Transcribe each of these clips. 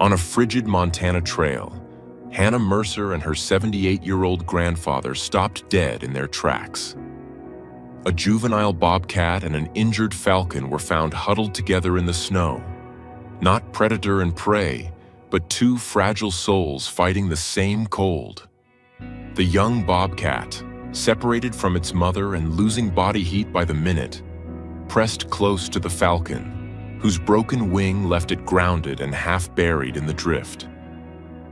On a frigid Montana trail, Hannah Mercer and her 78-year-old grandfather stopped dead in their tracks. A juvenile bobcat and an injured falcon were found huddled together in the snow. Not predator and prey, but two fragile souls fighting the same cold. The young bobcat, separated from its mother and losing body heat by the minute, pressed close to the falcon, whose broken wing left it grounded and half buried in the drift.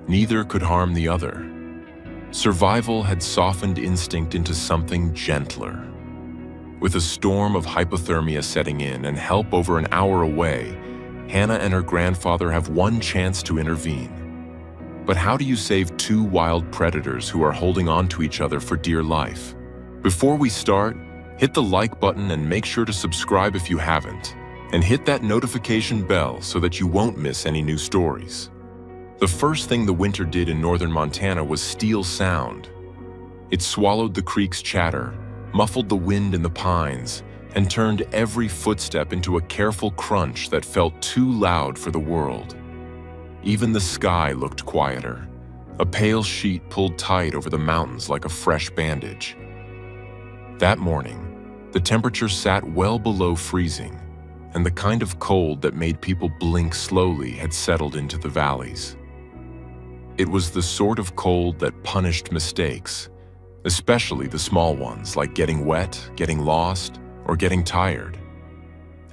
Neither could harm the other. Survival had softened instinct into something gentler. With a storm of hypothermia setting in and help over an hour away, Hannah and her grandfather have one chance to intervene. But how do you save two wild predators who are holding on to each other for dear life? Before we start, hit the like button and make sure to subscribe if you haven't, and hit that notification bell so that you won't miss any new stories. The first thing the winter did in northern Montana was steal sound. It swallowed the creek's chatter, muffled the wind in the pines, and turned every footstep into a careful crunch that felt too loud for the world. Even the sky looked quieter, a pale sheet pulled tight over the mountains like a fresh bandage. That morning, the temperature sat well below freezing, and the kind of cold that made people blink slowly had settled into the valleys. It was the sort of cold that punished mistakes, especially the small ones like getting wet, getting lost, or getting tired.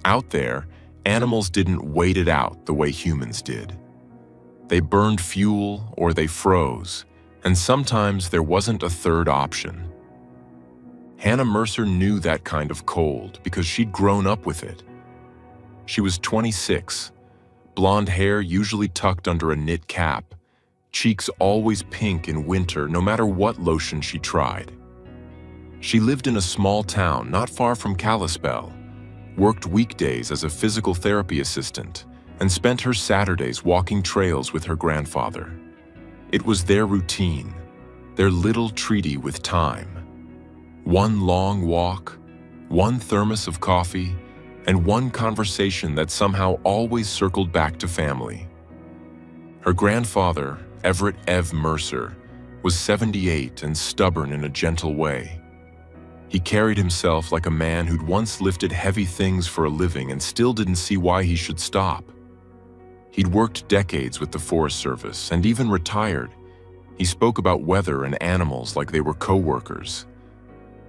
Out there, animals didn't wait it out the way humans did. They burned fuel or they froze, and sometimes there wasn't a third option. Hannah Mercer knew that kind of cold because she'd grown up with it. She was 26, blonde hair usually tucked under a knit cap, cheeks always pink in winter no matter what lotion she tried. She lived in a small town not far from Kalispell, worked weekdays as a physical therapy assistant, and spent her Saturdays walking trails with her grandfather. It was their routine, their little treaty with time. One long walk, one thermos of coffee, and one conversation that somehow always circled back to family. Her grandfather, Everett Ev Mercer, was 78 and stubborn in a gentle way. He carried himself like a man who'd once lifted heavy things for a living and still didn't see why he should stop. He'd worked decades with the Forest Service and even retired. He spoke about weather and animals like they were co-workers.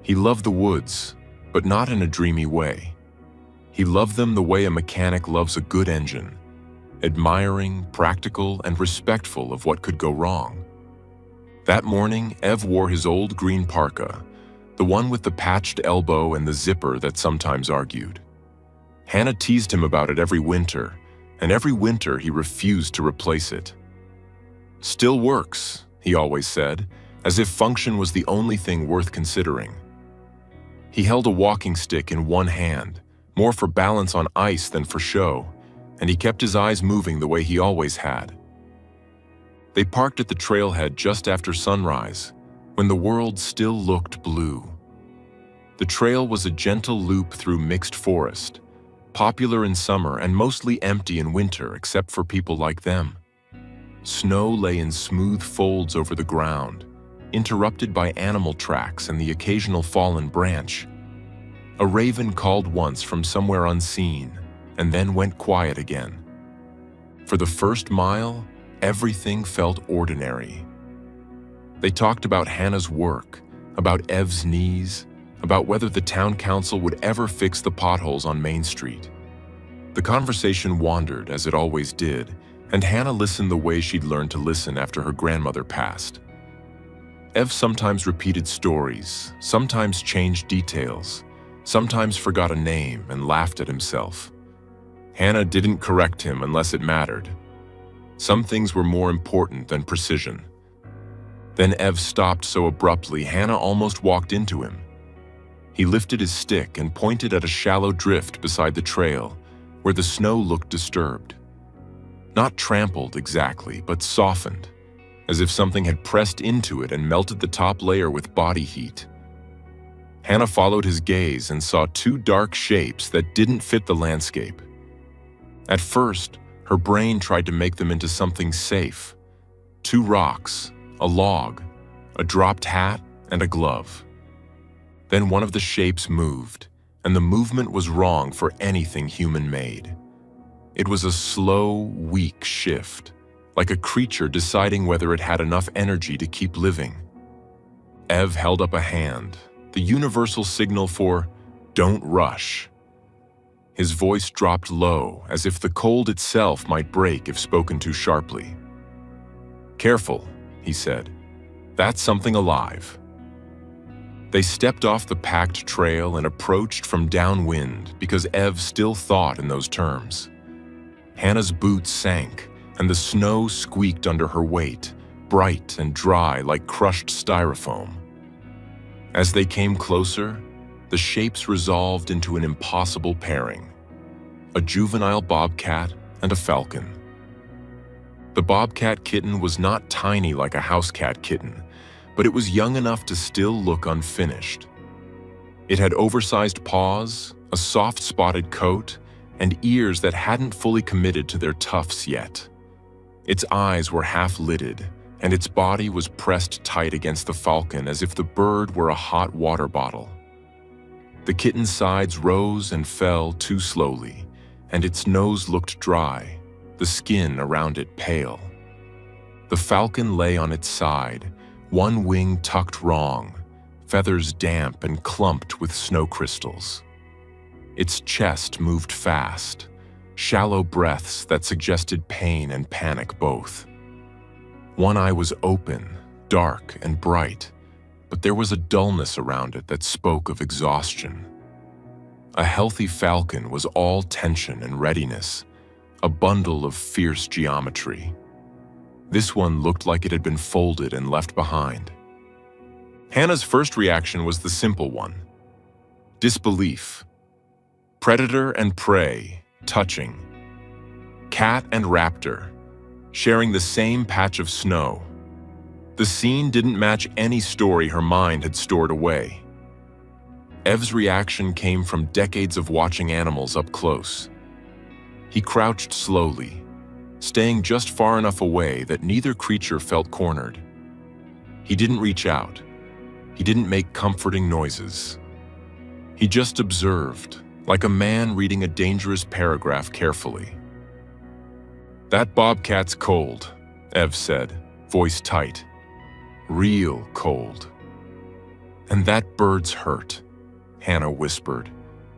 He loved the woods, but not in a dreamy way. He loved them the way a mechanic loves a good engine, admiring, practical, and respectful of what could go wrong. That morning, Ev wore his old green parka, the one with the patched elbow and the zipper that sometimes argued. Hannah teased him about it every winter, and every winter he refused to replace it. "Still works," he always said, as if function was the only thing worth considering. He held a walking stick in one hand, more for balance on ice than for show, and he kept his eyes moving the way he always had. They parked at the trailhead just after sunrise, when the world still looked blue. The trail was a gentle loop through mixed forest, popular in summer and mostly empty in winter except for people like them. Snow lay in smooth folds over the ground, interrupted by animal tracks and the occasional fallen branch. A raven called once from somewhere unseen, and then went quiet again. For the first mile, everything felt ordinary. They talked about Hannah's work, about Ev's knees, about whether the town council would ever fix the potholes on Main Street. The conversation wandered, as it always did, and Hannah listened the way she'd learned to listen after her grandmother passed. Ev sometimes repeated stories, sometimes changed details, sometimes forgot a name and laughed at himself. Hannah didn't correct him unless it mattered. Some things were more important than precision. Then Ev stopped so abruptly Hannah almost walked into him. He lifted his stick and pointed at a shallow drift beside the trail, where the snow looked disturbed. Not trampled exactly, but softened, as if something had pressed into it and melted the top layer with body heat. Hannah followed his gaze and saw two dark shapes that didn't fit the landscape. At first, Her brain tried to make them into something safe. 2 rocks, a log, a dropped hat, and a glove. Then one of the shapes moved, and the movement was wrong for anything human-made. It was a slow, weak shift, like a creature deciding whether it had enough energy to keep living. Ev held up a hand, the universal signal for, "Don't rush." His voice dropped low, as if the cold itself might break if spoken too sharply. "Careful," he said. "That's something alive." They stepped off the packed trail and approached from downwind because Ev still thought in those terms. Hannah's boots sank, and the snow squeaked under her weight, bright and dry like crushed styrofoam. As they came closer, the shapes resolved into an impossible pairing: a juvenile bobcat and a falcon. The bobcat kitten was not tiny like a house cat kitten, but it was young enough to still look unfinished. It had oversized paws, a soft spotted coat, and ears that hadn't fully committed to their tufts yet. Its eyes were half-lidded, and its body was pressed tight against the falcon as if the bird were a hot water bottle. The kitten's sides rose and fell too slowly, and its nose looked dry, the skin around it pale. The falcon lay on its side, one wing tucked wrong, feathers damp and clumped with snow crystals. Its chest moved fast, shallow breaths that suggested pain and panic both. One eye was open, dark and bright, but there was a dullness around it that spoke of exhaustion. A healthy falcon was all tension and readiness, a bundle of fierce geometry. This one looked like it had been folded and left behind. Hannah's first reaction was the simple one: disbelief. Predator and prey, touching. Cat and raptor, sharing the same patch of snow. The scene didn't match any story her mind had stored away. Ev's reaction came from decades of watching animals up close. He crouched slowly, staying just far enough away that neither creature felt cornered. He didn't reach out. He didn't make comforting noises. He just observed, like a man reading a dangerous paragraph carefully. "That bobcat's cold," Ev said, voice tight. "Real cold." "And that bird's hurt," Hannah whispered,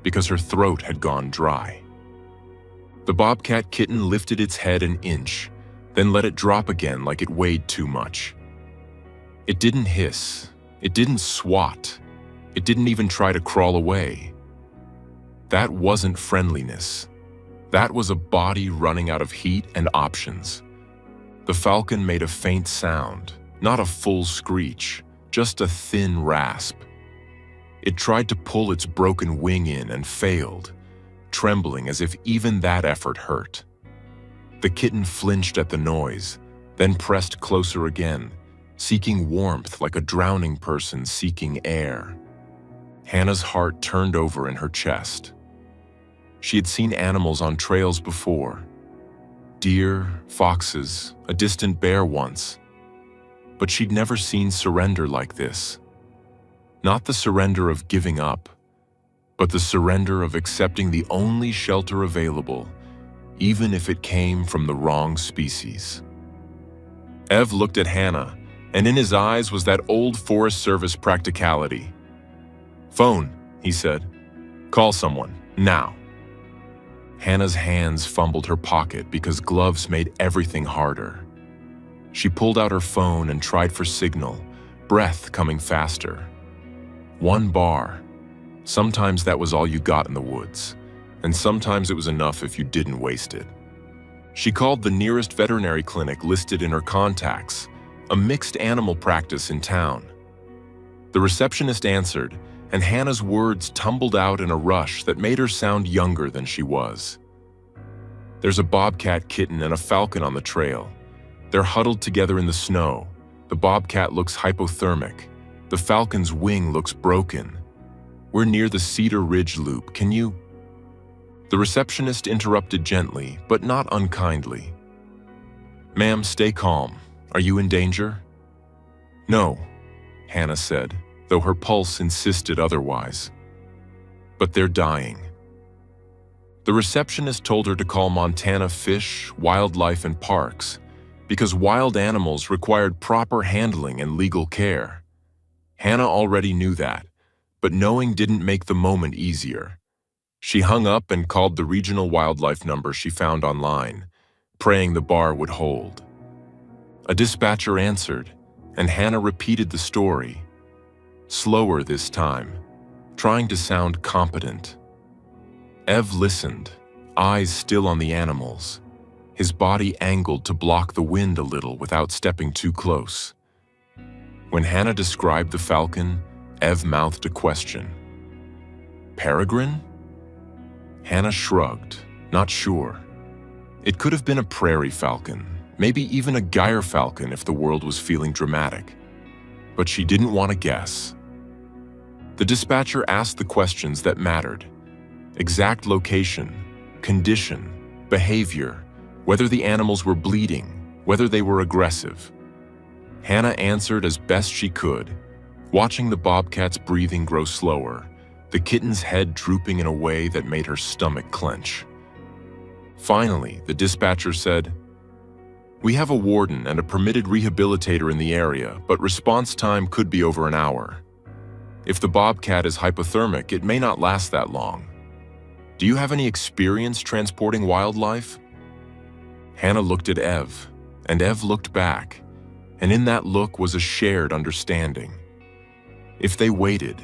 because her throat had gone dry. The bobcat kitten lifted its head an inch, then let it drop again like it weighed too much. It didn't hiss. It didn't swat. It didn't even try to crawl away. That wasn't friendliness. That was a body running out of heat and options. The falcon made a faint sound, not a full screech, just a thin rasp. It tried to pull its broken wing in and failed, trembling as if even that effort hurt. The kitten flinched at the noise, then pressed closer again, seeking warmth like a drowning person seeking air. Hannah's heart turned over in her chest. She had seen animals on trails before. Deer, foxes, a distant bear once. But she'd never seen surrender like this. Not the surrender of giving up, but the surrender of accepting the only shelter available, even if it came from the wrong species. Ev looked at Hannah, and in his eyes was that old Forest Service practicality. "Phone," he said. "Call someone, now." Hannah's hands fumbled her pocket because gloves made everything harder. She pulled out her phone and tried for signal, breath coming faster. 1 bar. Sometimes that was all you got in the woods, and sometimes it was enough if you didn't waste it. She called the nearest veterinary clinic listed in her contacts, a mixed animal practice in town. The receptionist answered, and Hannah's words tumbled out in a rush that made her sound younger than she was. "There's a bobcat kitten and a falcon on the trail. They're huddled together in the snow. The bobcat looks hypothermic. The falcon's wing looks broken. We're near the Cedar Ridge Loop. Can you—" The receptionist interrupted gently, but not unkindly. "Ma'am, stay calm. Are you in danger?" "No," Hannah said, though her pulse insisted otherwise. "But they're dying." The receptionist told her to call Montana Fish, Wildlife and Parks, because wild animals required proper handling and legal care. Hannah already knew that, but knowing didn't make the moment easier. She hung up and called the regional wildlife number she found online, praying the bar would hold. A dispatcher answered, and Hannah repeated the story, slower this time, trying to sound competent. Ev listened, eyes still on the animals, his body angled to block the wind a little without stepping too close. When Hannah described the falcon, Ev mouthed a question. "Peregrine?" Hannah shrugged, not sure. It could have been a prairie falcon, maybe even a gyre falcon if the world was feeling dramatic. But she didn't want to guess. The dispatcher asked the questions that mattered. Exact location, condition, behavior, whether the animals were bleeding, whether they were aggressive. Hannah answered as best she could, watching the bobcat's breathing grow slower, the kitten's head drooping in a way that made her stomach clench. Finally, the dispatcher said, "We have a warden and a permitted rehabilitator in the area, but response time could be over an hour. If the bobcat is hypothermic, it may not last that long. Do you have any experience transporting wildlife?" Hannah looked at Ev, and Ev looked back, and in that look was a shared understanding. If they waited,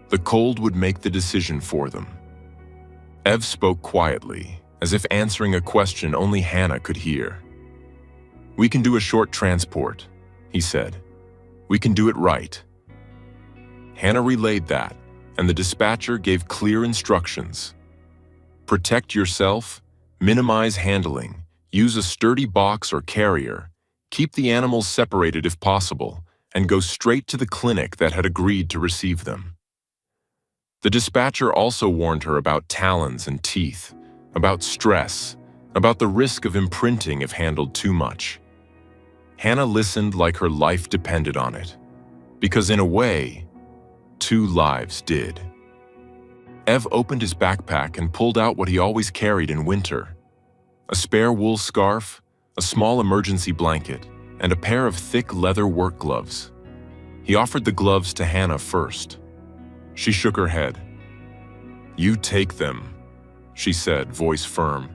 the cold would make the decision for them. Ev spoke quietly, as if answering a question only Hannah could hear. "We can do a short transport," he said. "We can do it right." Hannah relayed that, and the dispatcher gave clear instructions. Protect yourself, minimize handling, use a sturdy box or carrier, keep the animals separated if possible, and go straight to the clinic that had agreed to receive them. The dispatcher also warned her about talons and teeth, about stress, about the risk of imprinting if handled too much. Hannah listened like her life depended on it, because in a way, 2 lives did. Ev opened his backpack and pulled out what he always carried in winter: a spare wool scarf, a small emergency blanket, and a pair of thick leather work gloves. He offered the gloves to Hannah first. She shook her head. "You take them," she said, voice firm.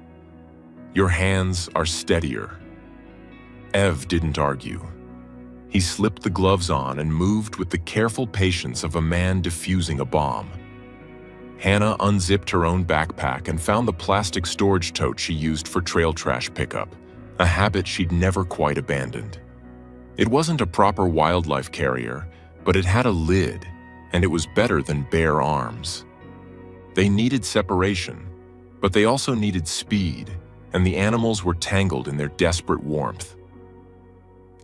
"Your hands are steadier." Ev didn't argue. He slipped the gloves on and moved with the careful patience of a man defusing a bomb. Hannah unzipped her own backpack and found the plastic storage tote she used for trail trash pickup, a habit she'd never quite abandoned. It wasn't a proper wildlife carrier, but it had a lid, and it was better than bare arms. They needed separation, but they also needed speed, and the animals were tangled in their desperate warmth.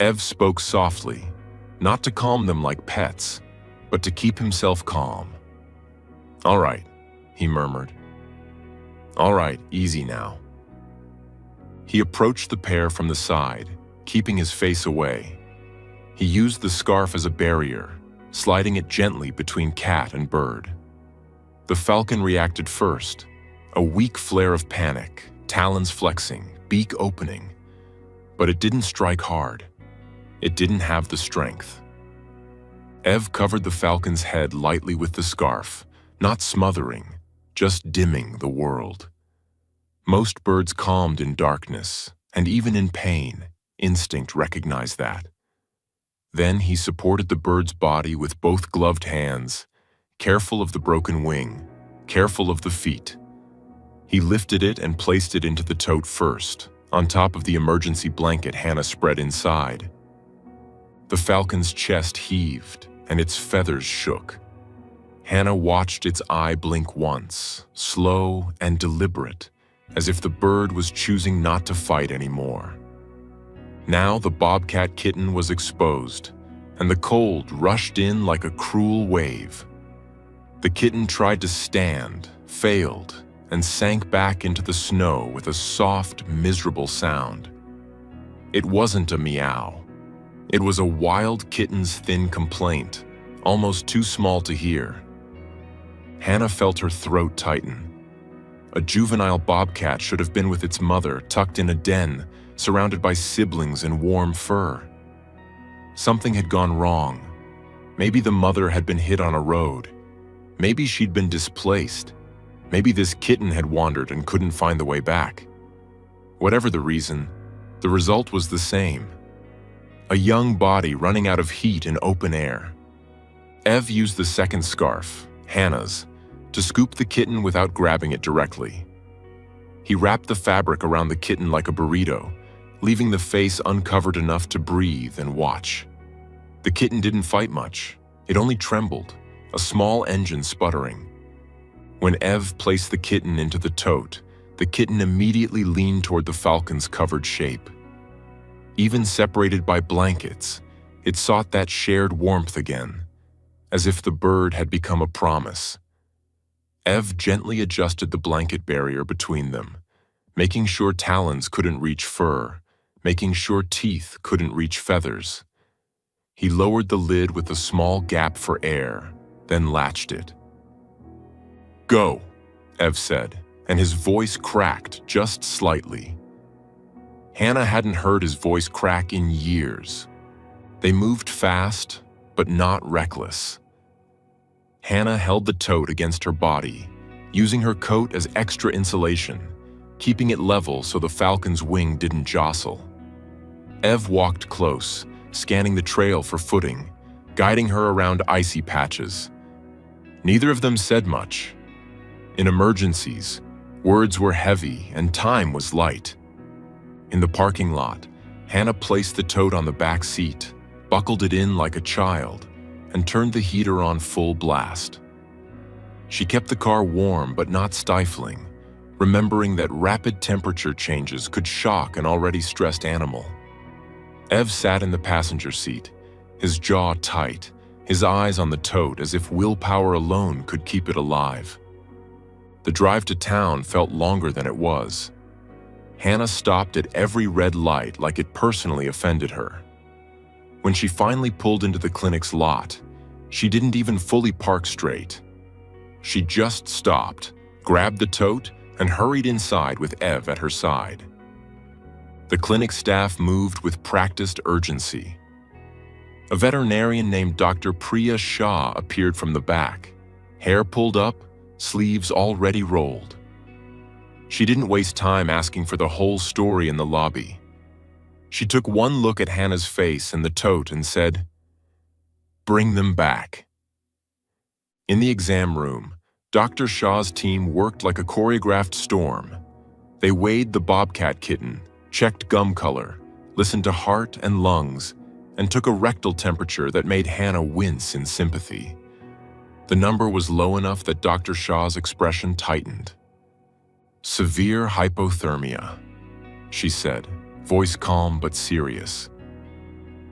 Ev spoke softly, not to calm them like pets, but to keep himself calm. "All right," he murmured. "All right, easy now." He approached the pair from the side, keeping his face away. He used the scarf as a barrier, sliding it gently between cat and bird. The falcon reacted first, a weak flare of panic, talons flexing, beak opening. But it didn't strike hard. It didn't have the strength. Ev covered the falcon's head lightly with the scarf, not smothering, just dimming the world. Most birds calmed in darkness, and even in pain, instinct recognized that. Then he supported the bird's body with both gloved hands, careful of the broken wing, careful of the feet. He lifted it and placed it into the tote first, on top of the emergency blanket Hannah spread inside. The falcon's chest heaved, and its feathers shook. Hannah watched its eye blink once, slow and deliberate, as if the bird was choosing not to fight anymore. Now the bobcat kitten was exposed, and the cold rushed in like a cruel wave. The kitten tried to stand, failed, and sank back into the snow with a soft, miserable sound. It wasn't a meow. It was a wild kitten's thin complaint, almost too small to hear. Hannah felt her throat tighten. A juvenile bobcat should have been with its mother, tucked in a den, surrounded by siblings and warm fur. Something had gone wrong. Maybe the mother had been hit on a road. Maybe she'd been displaced. Maybe this kitten had wandered and couldn't find the way back. Whatever the reason, the result was the same. A young body running out of heat in open air. Ev used the second scarf, Hannah's, to scoop the kitten without grabbing it directly. He wrapped the fabric around the kitten like a burrito, leaving the face uncovered enough to breathe and watch. The kitten didn't fight much. It only trembled, a small engine sputtering. When Ev placed the kitten into the tote, the kitten immediately leaned toward the Falcon's covered shape. Even separated by blankets, it sought that shared warmth again, as if the bird had become a promise. Ev gently adjusted the blanket barrier between them, making sure talons couldn't reach fur, making sure teeth couldn't reach feathers. He lowered the lid with a small gap for air, then latched it. "Go," Ev said, and his voice cracked just slightly. Hannah hadn't heard his voice crack in years. They moved fast, but not reckless. Hannah held the tote against her body, using her coat as extra insulation, keeping it level so the Falcon's wing didn't jostle. Ev walked close, scanning the trail for footing, guiding her around icy patches. Neither of them said much. In emergencies, words were heavy and time was light. In the parking lot, Hannah placed the tote on the back seat, buckled it in like a child, and turned the heater on full blast. She kept the car warm but not stifling, remembering that rapid temperature changes could shock an already stressed animal. Ev sat in the passenger seat, his jaw tight, his eyes on the tote as if willpower alone could keep it alive. The drive to town felt longer than it was. Hannah stopped at every red light like it personally offended her. When she finally pulled into the clinic's lot, she didn't even fully park straight. She just stopped, grabbed the tote, and hurried inside with Ev at her side. The clinic staff moved with practiced urgency. A veterinarian named Dr. Priya Shah appeared from the back, hair pulled up, sleeves already rolled. She didn't waste time asking for the whole story in the lobby. She took one look at Hannah's face and the tote and said, "Bring them back." In the exam room, Dr. Shah's team worked like a choreographed storm. They weighed the Bobcat kitten, checked gum color, listened to heart and lungs, and took a rectal temperature that made Hannah wince in sympathy. The number was low enough that Dr. Shah's expression tightened. "Severe hypothermia," she said, voice calm but serious.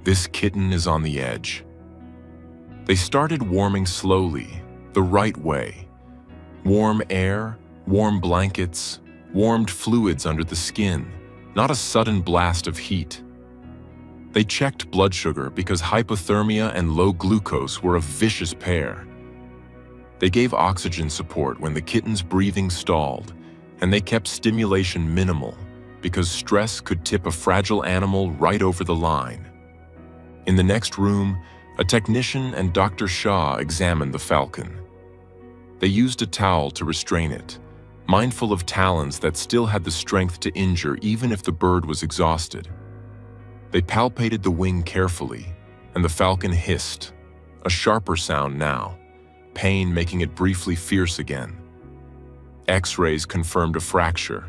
"This kitten is on the edge." They started warming slowly, the right way. Warm air, warm blankets, warmed fluids under the skin, not a sudden blast of heat. They checked blood sugar because hypothermia and low glucose were a vicious pair. They gave oxygen support when the kitten's breathing stalled, and they kept stimulation minimal because stress could tip a fragile animal right over the line. In the next room, a technician and Dr. Shah examined the Falcon. They used a towel to restrain it, mindful of talons that still had the strength to injure even if the bird was exhausted. They palpated the wing carefully, and the Falcon hissed, a sharper sound now, pain making it briefly fierce again. X-rays confirmed a fracture,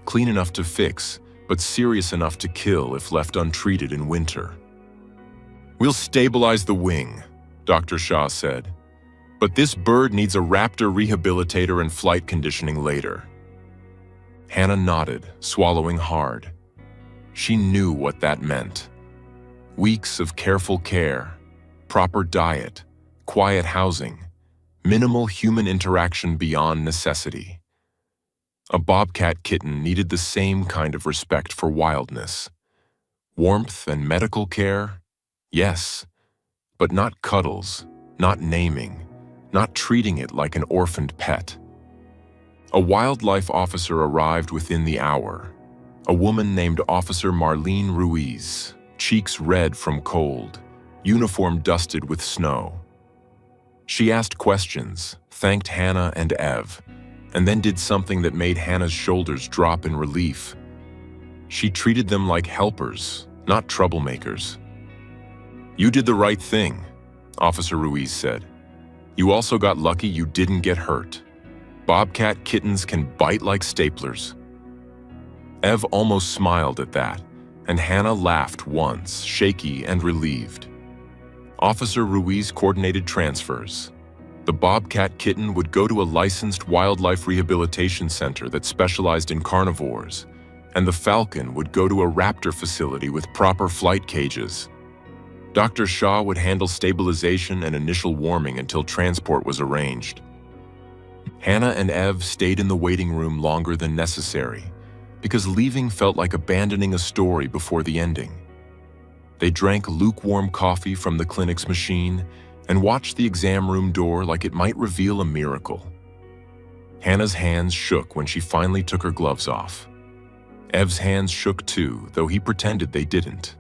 clean enough to fix, but serious enough to kill if left untreated in winter. "We'll stabilize the wing," Dr. Shah said, "but this bird needs a raptor rehabilitator and flight conditioning later." Hannah nodded, swallowing hard. She knew what that meant. Weeks of careful care, proper diet, quiet housing, minimal human interaction beyond necessity. A bobcat kitten needed the same kind of respect for wildness. Warmth and medical care? Yes, but not cuddles, not naming, not treating it like an orphaned pet. A wildlife officer arrived within the hour. A woman named Officer Marlene Ruiz, cheeks red from cold, uniform dusted with snow. She asked questions, thanked Hannah and Ev, and then did something that made Hannah's shoulders drop in relief. She treated them like helpers, not troublemakers. "You did the right thing," Officer Ruiz said. "You also got lucky you didn't get hurt. Bobcat kittens can bite like staplers." Ev almost smiled at that, and Hannah laughed once, shaky and relieved. Officer Ruiz coordinated transfers. The Bobcat kitten would go to a licensed wildlife rehabilitation center that specialized in carnivores, and the Falcon would go to a raptor facility with proper flight cages. Dr. Shaw would handle stabilization and initial warming until transport was arranged. Hannah and Ev stayed in the waiting room longer than necessary, because leaving felt like abandoning a story before the ending. They drank lukewarm coffee from the clinic's machine and watched the exam room door like it might reveal a miracle. Hannah's hands shook when she finally took her gloves off. Ev's hands shook too, though he pretended they didn't.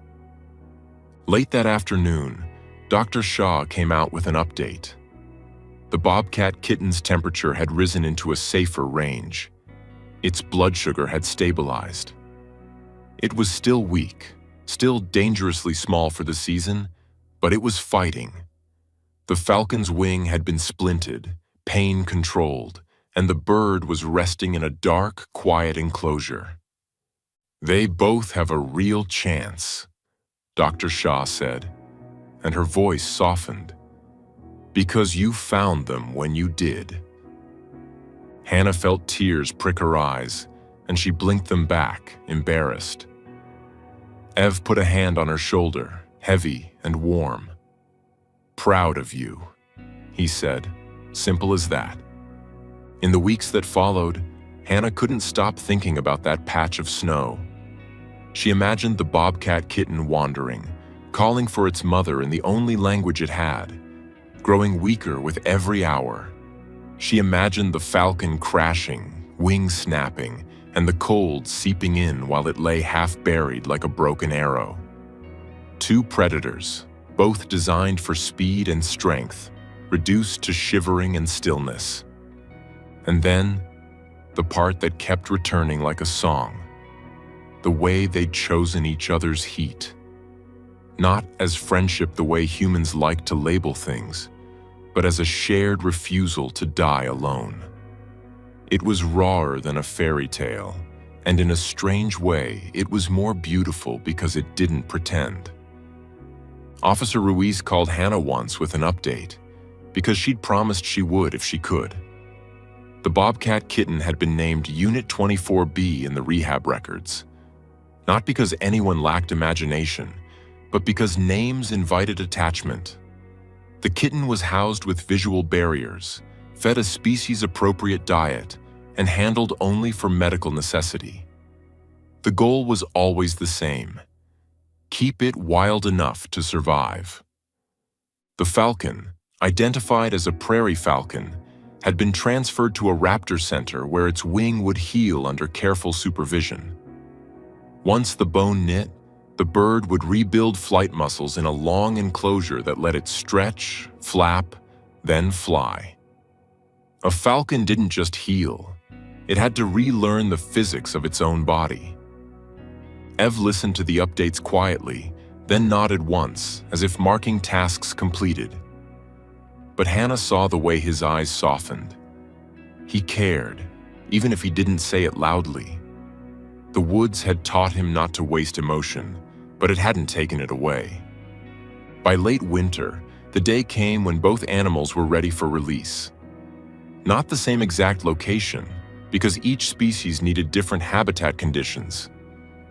Late that afternoon, Dr. Shaw came out with an update. The bobcat kitten's temperature had risen into a safer range. Its blood sugar had stabilized. It was still weak, still dangerously small for the season, but it was fighting. The falcon's wing had been splinted, pain-controlled, and the bird was resting in a dark, quiet enclosure. "They both have a real chance," Dr. Shaw said, and her voice softened. "Because you found them when you did." Hannah felt tears prick her eyes, and she blinked them back, embarrassed. Ev put a hand on her shoulder, heavy and warm. "Proud of you," he said, simple as that. In the weeks that followed, Hannah couldn't stop thinking about that patch of snow. She imagined the bobcat kitten wandering, calling for its mother in the only language it had, growing weaker with every hour. She imagined the falcon crashing, wings snapping, and the cold seeping in while it lay half-buried like a broken arrow. Two predators, both designed for speed and strength, reduced to shivering and stillness. And then, the part that kept returning like a song, the way they'd chosen each other's heat. Not as friendship the way humans like to label things, but as a shared refusal to die alone. It was rawer than a fairy tale, and in a strange way, it was more beautiful because it didn't pretend. Officer Ruiz called Hannah once with an update, because she'd promised she would if she could. The bobcat kitten had been named Unit 24B in the rehab records, not because anyone lacked imagination, but because names invited attachment. The kitten was housed with visual barriers, fed a species-appropriate diet, and handled only for medical necessity. The goal was always the same: keep it wild enough to survive. The falcon, identified as a prairie falcon, had been transferred to a raptor center where its wing would heal under careful supervision. Once the bone knit, the bird would rebuild flight muscles in a long enclosure that let it stretch, flap, then fly. A falcon didn't just heal. It had to relearn the physics of its own body. Ev listened to the updates quietly, then nodded once, as if marking tasks completed. But Hannah saw the way his eyes softened. He cared, even if he didn't say it loudly. The woods had taught him not to waste emotion, but it hadn't taken it away. By late winter, the day came when both animals were ready for release. Not the same exact location, because each species needed different habitat conditions,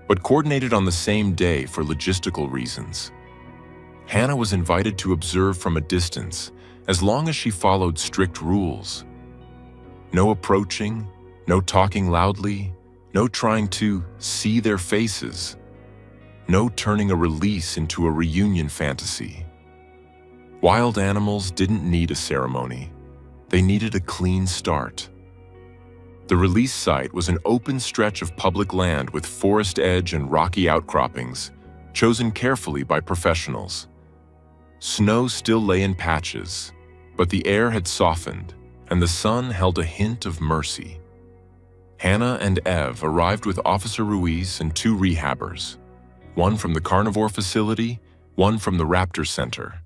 but coordinated on the same day for logistical reasons. Hannah was invited to observe from a distance, as long as she followed strict rules. No approaching, No talking loudly, no trying to see their faces, no turning a release into a reunion fantasy. Wild animals didn't need a ceremony. They needed a clean start. The release site was an open stretch of public land with forest edge and rocky outcroppings, chosen carefully by professionals. Snow still lay in patches, but the air had softened, and the sun held a hint of mercy. Hannah and Ev arrived with Officer Ruiz and 2 rehabbers, one from the carnivore facility, one from the Raptor Center.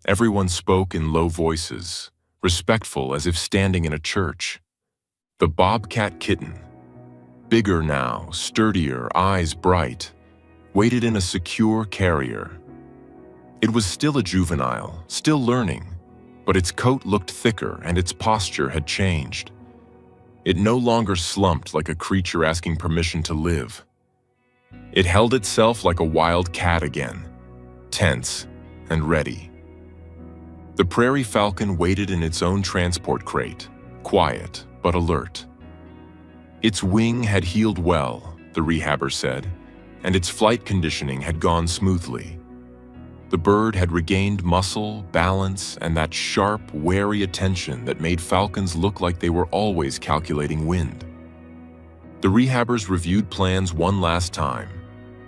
Everyone spoke in low voices, respectful as if standing in a church. The Bobcat Kitten, bigger now, sturdier, eyes bright, waited in a secure carrier. It was still a juvenile, still learning, but its coat looked thicker and its posture had changed. It no longer slumped like a creature asking permission to live. It held itself like a wild cat again, tense and ready. The prairie falcon waited in its own transport crate, quiet but alert. Its wing had healed well, the rehabber said, and its flight conditioning had gone smoothly. The bird had regained muscle, balance, and that sharp, wary attention that made falcons look like they were always calculating wind. The rehabbers reviewed plans one last time,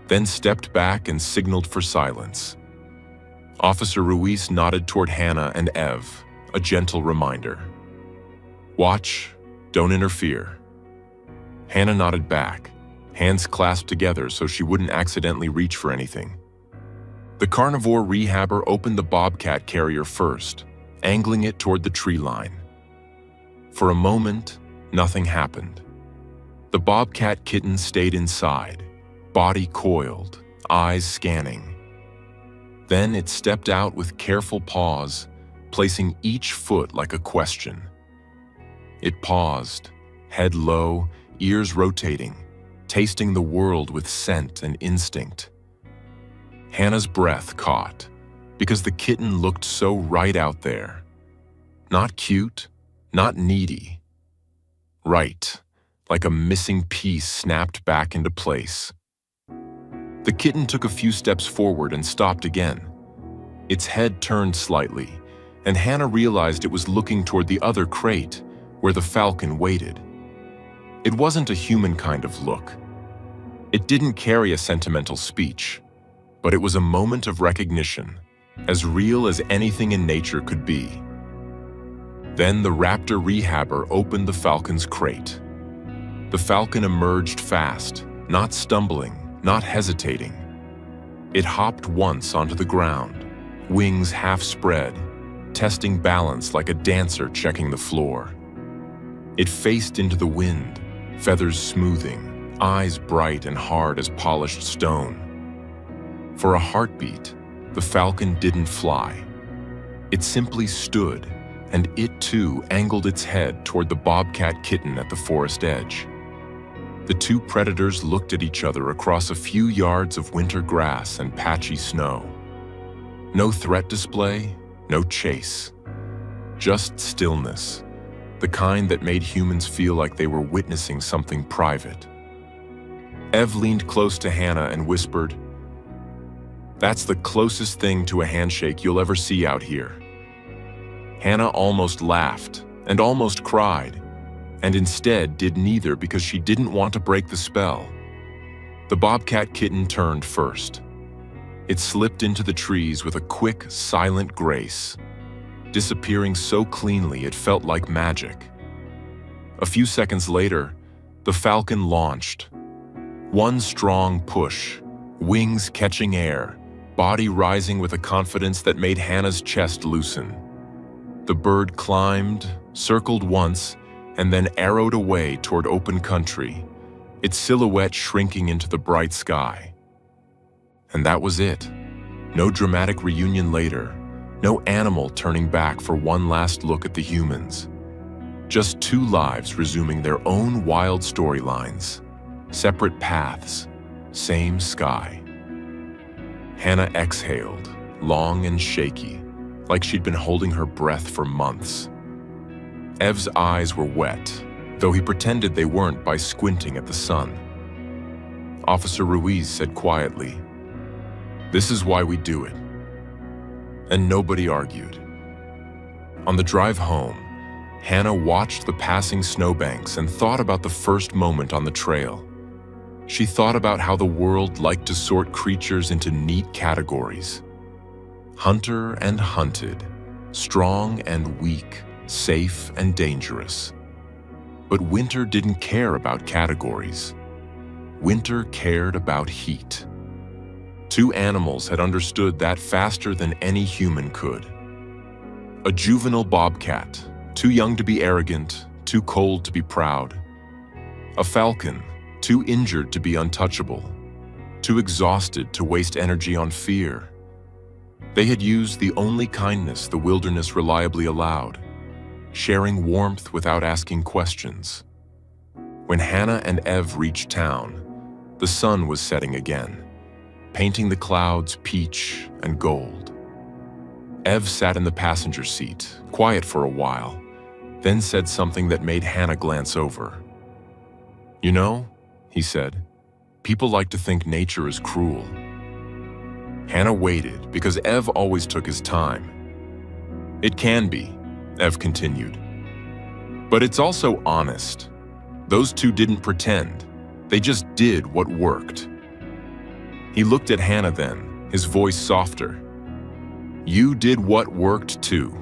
then stepped back and signaled for silence. Officer Ruiz nodded toward Hannah and Ev, a gentle reminder. Watch, don't interfere. Hannah nodded back, hands clasped together so she wouldn't accidentally reach for anything. The carnivore rehabber opened the Bobcat carrier first, angling it toward the tree line. For a moment, nothing happened. The Bobcat Kitten stayed inside, body coiled, eyes scanning. Then it stepped out with careful pause, placing each foot like a question. It paused, head low, ears rotating, tasting the world with scent and instinct. Hannah's breath caught, because the kitten looked so right out there. Not cute, not needy. Right, like a missing piece snapped back into place. The kitten took a few steps forward and stopped again. Its head turned slightly, and Hannah realized it was looking toward the other crate, where the falcon waited. It wasn't a human kind of look. It didn't carry a sentimental speech, but it was a moment of recognition, as real as anything in nature could be. Then the raptor rehabber opened the falcon's crate. The falcon emerged fast, not stumbling, not hesitating. It hopped once onto the ground, wings half spread, testing balance like a dancer checking the floor. It faced into the wind, feathers smoothing, eyes bright and hard as polished stone. For a heartbeat, the falcon didn't fly. It simply stood, and it too angled its head toward the Bobcat Kitten at the forest edge. The 2 predators looked at each other across a few yards of winter grass and patchy snow. No threat display, no chase. Just stillness, the kind that made humans feel like they were witnessing something private. Ev leaned close to Hannah and whispered, "That's the closest thing to a handshake you'll ever see out here." Hannah almost laughed and almost cried, and instead did neither because she didn't want to break the spell. The Bobcat Kitten turned first. It slipped into the trees with a quick, silent grace, disappearing so cleanly it felt like magic. A few seconds later, the falcon launched. One strong push, wings catching air, body rising with a confidence that made Hannah's chest loosen. The bird climbed, circled once, and then arrowed away toward open country, its silhouette shrinking into the bright sky. And that was it. No dramatic reunion later, no animal turning back for one last look at the humans. Just 2 lives resuming their own wild storylines, separate paths, same sky. Hannah exhaled, long and shaky, like she'd been holding her breath for months. Ev's eyes were wet, though he pretended they weren't by squinting at the sun. Officer Ruiz said quietly, "This is why we do it." And nobody argued. On the drive home, Hannah watched the passing snowbanks and thought about the first moment on the trail. She thought about how the world liked to sort creatures into neat categories. Hunter and hunted, strong and weak, safe and dangerous. But winter didn't care about categories. Winter cared about heat. Two animals had understood that faster than any human could. A juvenile bobcat, too young to be arrogant, too cold to be proud. A falcon, too injured to be untouchable, too exhausted to waste energy on fear. They had used the only kindness the wilderness reliably allowed, sharing warmth without asking questions. When Hannah and Ev reached town, the sun was setting again, painting the clouds peach and gold. Ev sat in the passenger seat, quiet for a while, then said something that made Hannah glance over. "You know," he said, "people like to think nature is cruel." Hannah waited because Ev always took his time. "It can be," Ev continued. "But it's also honest. Those two didn't pretend. They just did what worked." He looked at Hannah then, his voice softer. "You did what worked too."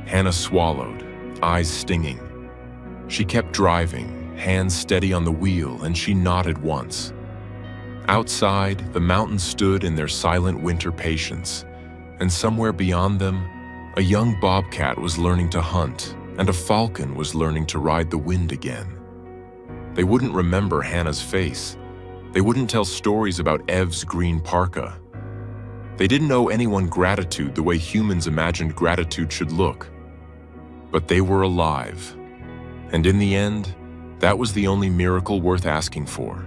Hannah swallowed, eyes stinging. She kept driving, hands steady on the wheel, and she nodded once. Outside, the mountains stood in their silent winter patience, and somewhere beyond them, a young bobcat was learning to hunt, and a falcon was learning to ride the wind again. They wouldn't remember Hannah's face. They wouldn't tell stories about Ev's green parka. They didn't know anyone gratitude the way humans imagined gratitude should look. But they were alive. And in the end, that was the only miracle worth asking for.